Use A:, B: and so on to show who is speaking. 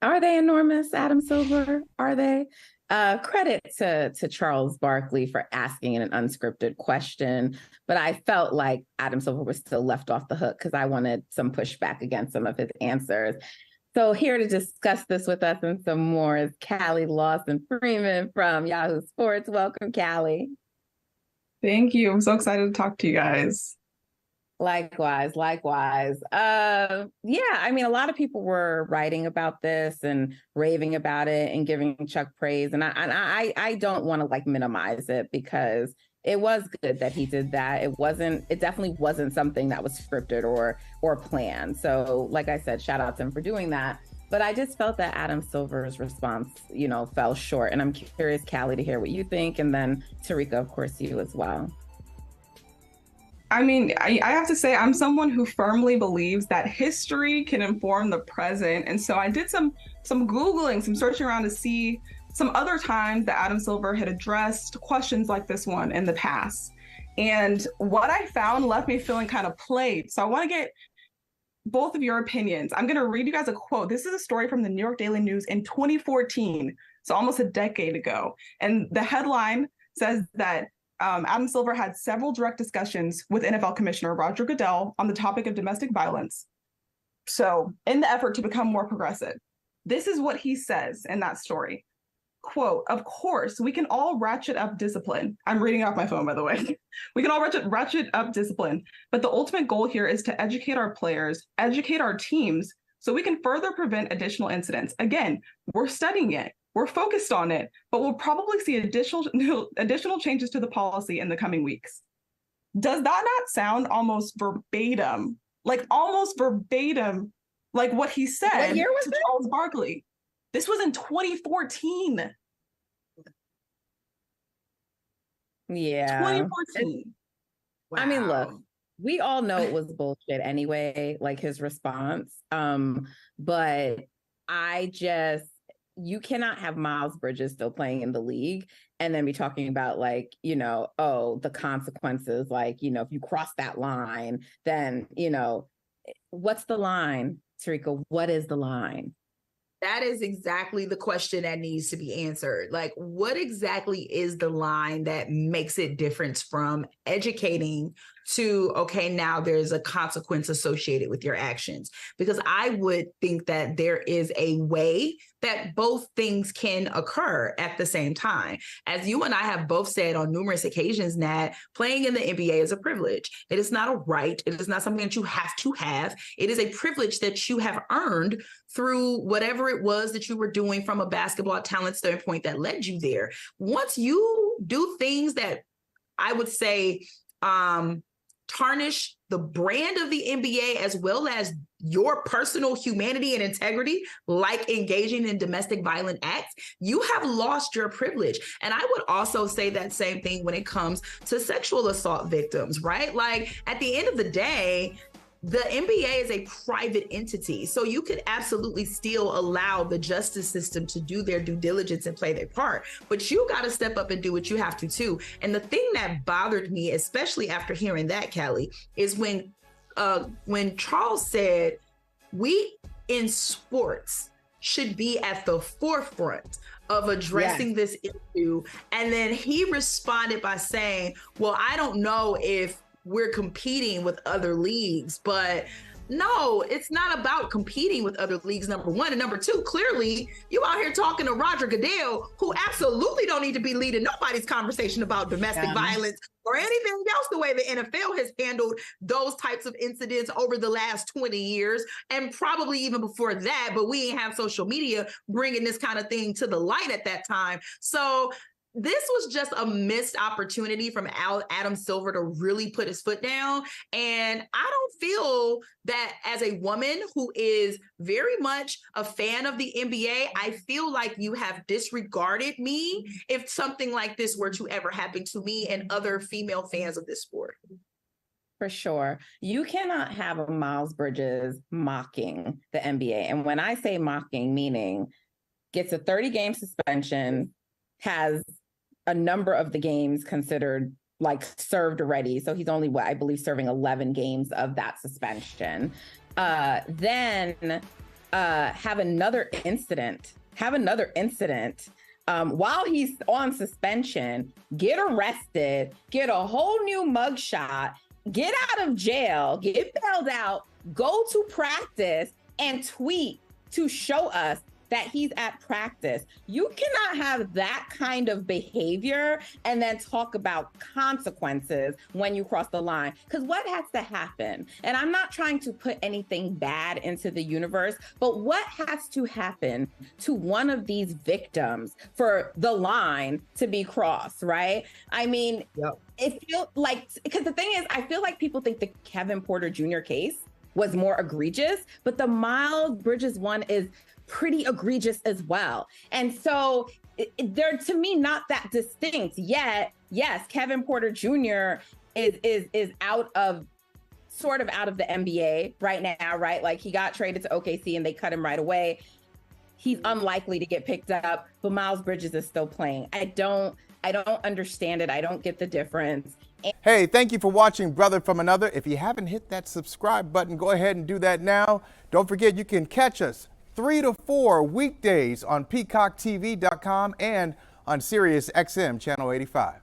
A: Are they enormous, Adam Silver? Are they? Credit to Charles Barkley for asking an unscripted question, but I felt like Adam Silver was still left off the hook because I wanted some pushback against some of his answers. So here to discuss this with us and some more is Callie Lawson-Freeman from Yahoo Sports. Welcome, Callie.
B: Thank you. I'm so excited to talk to you guys.
A: Likewise, likewise. Yeah, I mean, a lot of people were writing about this and raving about it and giving Chuck praise, and I don't want to like minimize it because it was good that he did that. It definitely wasn't something that was scripted or planned. So, like I said, shout out to him for doing that. But I just felt that Adam Silver's response, fell short, and I'm curious, Callie, to hear what you think, and then Tarika, of course, you as well.
B: I mean, I have to say, I'm someone who firmly believes that history can inform the present. And so I did some Googling, some searching around to see some other times that Adam Silver had addressed questions like this one in the past. And what I found left me feeling kind of played. So I want to get both of your opinions. I'm going to read you guys a quote. This is a story from the New York Daily News in 2014, so almost a decade ago. And the headline says that Adam Silver had several direct discussions with NFL Commissioner Roger Goodell on the topic of domestic violence. So, in the effort to become more progressive, this is what he says in that story. Quote, "Of course, we can all ratchet up discipline." I'm reading off my phone, by the way. "We can all ratchet up discipline, but the ultimate goal here is to educate our players, educate our teams, so we can further prevent additional incidents. Again, we're studying it. We're focused on it, but we'll probably see additional changes to the policy in the coming weeks." Does that not sound almost verbatim, like what he said
A: What year was
B: to
A: it?
B: Charles Barkley? This was in 2014.
A: Yeah.
B: 2014.
A: Wow. I mean, look, we all know it was bullshit anyway, like his response. But you cannot have Miles Bridges still playing in the league and then be talking about the consequences. Like, if you cross that line, then, what's the line, Tarika? What is the line?
C: That is exactly the question that needs to be answered. Like, what exactly is the line that makes it different from educating to, okay, now there's a consequence associated with your actions? Because I would think that there is a way that both things can occur at the same time. As you and I have both said on numerous occasions, Nat, playing in the NBA is a privilege. It is not a right. It is not something that you have to have. It is a privilege that you have earned through whatever it was that you were doing from a basketball talent standpoint that led you there. Once you do things that I would say tarnish the brand of the NBA as well as your personal humanity and integrity, like engaging in domestic violent acts, you have lost your privilege. And I would also say that same thing when it comes to sexual assault victims, right? Like, at the end of the day, the NBA is a private entity, so you could absolutely still allow the justice system to do their due diligence and play their part, but you got to step up and do what you have to too. And the thing that bothered me, especially after hearing that, Callie, is when Charles said we in sports should be at the forefront of addressing this issue, and then he responded by saying, "Well, I don't know if we're competing with other leagues," but no, it's not about competing with other leagues, number one. And number two, clearly you out here talking to Roger Goodell, who absolutely don't need to be leading nobody's conversation about domestic violence or anything else, the way the NFL has handled those types of incidents over the last 20 years, and probably even before that, but we ain't have social media bringing this kind of thing to the light at that time. So this was just a missed opportunity from Adam Silver to really put his foot down. And I don't feel that, as a woman who is very much a fan of the NBA, I feel like you have disregarded me if something like this were to ever happen to me and other female fans of this sport.
A: For sure. You cannot have a Miles Bridges mocking the NBA. And when I say mocking, meaning gets a 30-game suspension, has a number of the games considered like served already. So he's only, I believe, serving 11 games of that suspension. Then have another incident, while he's on suspension, get arrested, get a whole new mugshot, get out of jail, get bailed out, go to practice and tweet to show us that he's at practice. You cannot have that kind of behavior and then talk about consequences when you cross the line. Because what has to happen? And I'm not trying to put anything bad into the universe, but what has to happen to one of these victims for the line to be crossed, right? I mean, it feels like, because the thing is, I feel like people think the Kevin Porter Jr. case was more egregious, but the Miles Bridges one is pretty egregious as well. And so they're, to me, not that distinct yet. Yes, Kevin Porter Jr. is out of the NBA right now, right? Like, he got traded to OKC and they cut him right away. He's unlikely to get picked up, but Miles Bridges is still playing. I don't understand it. I don't get the difference.
D: Hey, thank you for watching Brother from Another. If you haven't hit that subscribe button, go ahead and do that now. Don't forget, you can catch us 3 to 4 weekdays on PeacockTV.com and on Sirius XM Channel 85.